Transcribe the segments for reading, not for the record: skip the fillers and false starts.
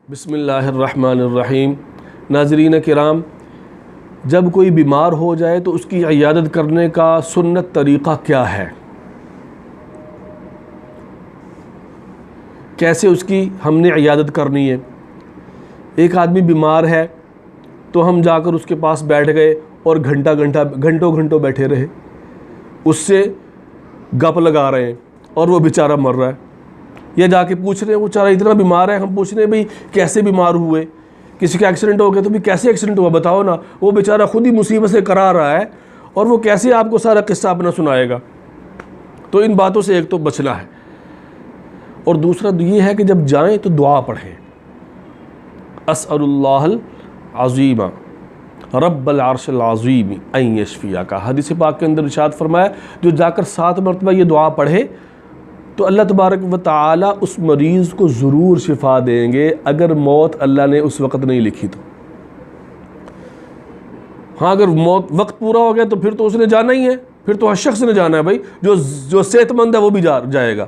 بسم اللہ الرحمن الرحیم۔ ناظرین کرام، جب کوئی بیمار ہو جائے تو اس کی عیادت کرنے کا سنت طریقہ کیا ہے؟ کیسے اس کی ہم نے عیادت کرنی ہے؟ ایک آدمی بیمار ہے تو ہم جا کر اس کے پاس بیٹھ گئے اور گھنٹوں بیٹھے رہے، اس سے گپ لگا رہے ہیں اور وہ بیچارہ مر رہا ہے، یا جا کے پوچھ رہے ہیں وہ بیچارہ اتنا بیمار ہے، ہم پوچھ رہے ہیں بھئی کیسے بیمار ہوئے، کسی کا ایکسیڈنٹ ہو گیا تو بھی کیسے ایکسیڈنٹ ہوا بتاؤ نا، وہ بیچارہ خود ہی مصیبت سے کرا رہا ہے اور وہ کیسے آپ کو سارا قصہ اپنا سنائے گا؟ تو ان باتوں سے ایک تو بچنا ہے، اور دوسرا یہ ہے کہ جب جائیں تو دعا پڑھیں، اسأل اللہ العظیم رب العرش العظیم ان یشفیک۔ حدیث پاک کے اندر ارشاد فرمایا جو جا کر 7 مرتبہ یہ دعا پڑھے تو اللہ تبارک و تعالی اس مریض کو ضرور شفا دیں گے، اگر موت اللہ نے اس وقت نہیں لکھی تو۔ ہاں اگر موت وقت پورا ہو گیا تو پھر تو اس نے جانا ہی ہے، پھر تو ہر شخص نے جانا ہے بھائی، جو صحت مند ہے وہ بھی جائے گا۔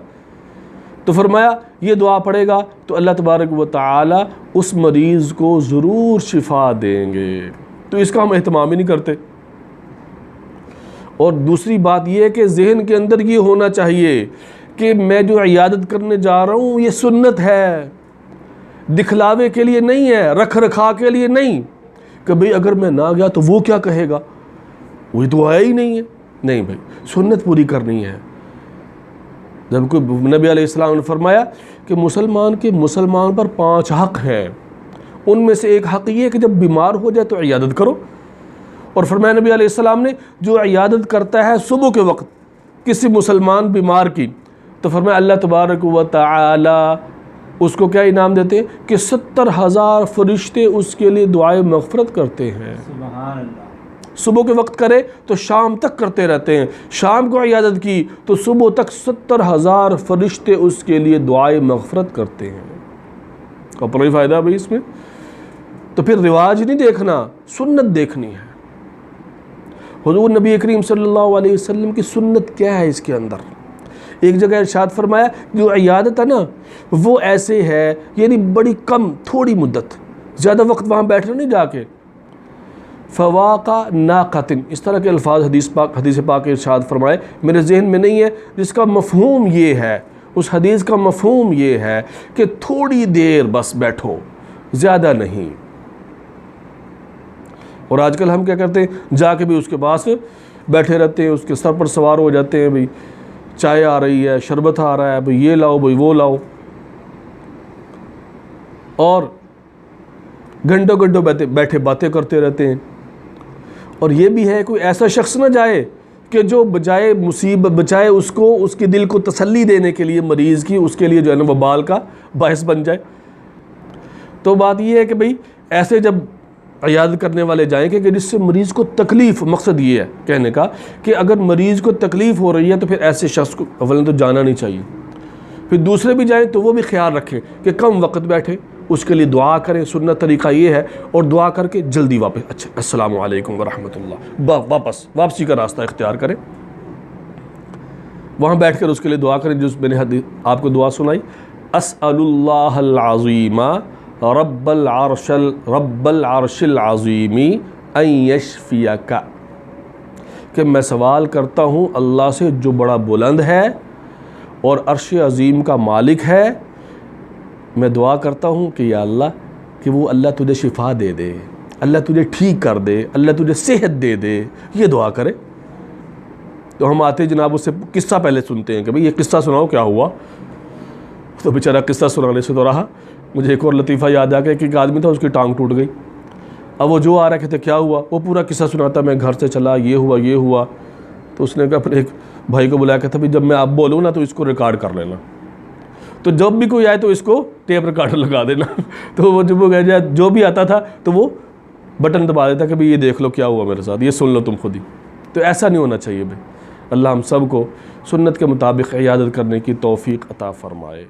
تو فرمایا یہ دعا پڑھے گا تو اللہ تبارک و تعالی اس مریض کو ضرور شفا دیں گے۔ تو اس کا ہم اہتمام ہی نہیں کرتے۔ اور دوسری بات یہ ہے کہ ذہن کے اندر یہ ہونا چاہیے کہ میں جو عیادت کرنے جا رہا ہوں یہ سنت ہے، دکھلاوے کے لیے نہیں ہے، رکھ رکھا کے لیے نہیں کہ بھئی اگر میں نہ گیا تو وہ کیا کہے گا، وہی تو آیا ہی نہیں ہے۔ نہیں بھائی، سنت پوری کرنی ہے۔ جب کوئی نبی علیہ السلام نے فرمایا کہ مسلمان پر 5 حق ہیں، ان میں سے ایک حق یہ ہے کہ جب بیمار ہو جائے تو عیادت کرو، اور فرمایا نبی علیہ السلام نے جو عیادت کرتا ہے صبح کے وقت کسی مسلمان بیمار کی تو فرمایا اللہ تبارک و تعالی اس کو کیا انعام دیتے ہیں کہ 70,000 فرشتے اس کے لیے دعائے مغفرت کرتے ہیں۔ سبحان اللہ۔ صبح کے وقت کرے تو شام تک کرتے رہتے ہیں، شام کو عیادت کی تو صبح تک 70,000 فرشتے اس کے لیے دعائے مغفرت کرتے ہیں۔ اپنا ہی فائدہ بھائی اس میں۔ تو پھر رواج نہیں دیکھنا، سنت دیکھنی ہے۔ حضور نبی کریم صلی اللہ علیہ وسلم کی سنت کیا ہے اس کے اندر؟ ایک جگہ ارشاد فرمایا جو عیادت ہے نا وہ ایسے ہے، یعنی بڑی کم تھوڑی مدت، زیادہ وقت وہاں بیٹھنا نہیں جا کے۔ فواقع ناقتن، اس طرح کے الفاظ حدیث پاک ارشاد فرمائے، میرے ذہن میں نہیں ہے، جس کا مفہوم یہ ہے، اس حدیث کا مفہوم یہ ہے کہ تھوڑی دیر بس بیٹھو، زیادہ نہیں۔ اور آج کل ہم کیا کرتے ہیں، جا کے بھی اس کے پاس بیٹھے رہتے ہیں، اس کے سر پر سوار ہو جاتے ہیں، بھئی چائے آ رہی ہے، شربت آ رہا ہے، بھئی یہ لاؤ، بھئی وہ لاؤ، اور گھنٹوں بیٹھے باتیں کرتے رہتے ہیں۔ اور یہ بھی ہے کوئی ایسا شخص نہ جائے کہ جو بجائے اس کو اس کے دل کو تسلی دینے کے لیے مریض کی اس کے لیے جو ہے نا وبال کا باعث بن جائے۔ تو بات یہ ہے کہ بھئی ایسے جب عیادت کرنے والے جائیں کہ جس سے مریض کو تکلیف، مقصد یہ ہے کہنے کا کہ اگر مریض کو تکلیف ہو رہی ہے تو پھر ایسے شخص کو اولا تو جانا نہیں چاہیے، پھر دوسرے بھی جائیں تو وہ بھی خیال رکھیں کہ کم وقت بیٹھے، اس کے لیے دعا کریں، سنت طریقہ یہ ہے، اور دعا کر کے جلدی واپس، اچھا السلام علیکم ورحمۃ اللہ، واپسی کا راستہ اختیار کریں، وہاں بیٹھ کر اس کے لیے دعا کریں جو میں نے آپ کو دعا سنائی، اسأل اللہ العظیم رب العرش العظیم ان یشفیک، کہ میں سوال کرتا ہوں اللہ سے جو بڑا بلند ہے اور عرش عظیم کا مالک ہے، میں دعا کرتا ہوں کہ یا اللہ کہ وہ اللہ تجھے شفا دے دے، اللہ تجھے ٹھیک کر دے، اللہ تجھے صحت دے دے، یہ دعا کرے۔ تو ہم آتے جناب اس سے قصہ پہلے سنتے ہیں کہ بھئی یہ قصہ سناؤ کیا ہوا، تو بیچارہ قصہ سنانے سے تو رہا۔ مجھے ایک اور لطیفہ یاد آ گیا کہ ایک آدمی تھا، اس کی ٹانگ ٹوٹ گئی، اب وہ جو آ رہا کہتے کیا ہوا، وہ پورا قصہ سناتا، میں گھر سے چلا، یہ ہوا۔ تو اس نے کہا اپنے ایک بھائی کو بلایا، کہتا بھی جب میں آپ بولوں نا تو اس کو ریکارڈ کر لینا، تو جب بھی کوئی آئے تو اس کو ٹیپ ریکارڈر لگا دینا۔ تو وہ جب وہ جو بھی آتا تھا تو وہ بٹن دبا دیتا کہ بھئی یہ دیکھ لو کیا ہوا میرے ساتھ، یہ سن لو تم خود ہی۔ تو ایسا نہیں ہونا چاہیے بھائی۔ اللہ ہم سب کو سنت کے مطابق عیادت کرنے کی توفیق عطا فرمائے۔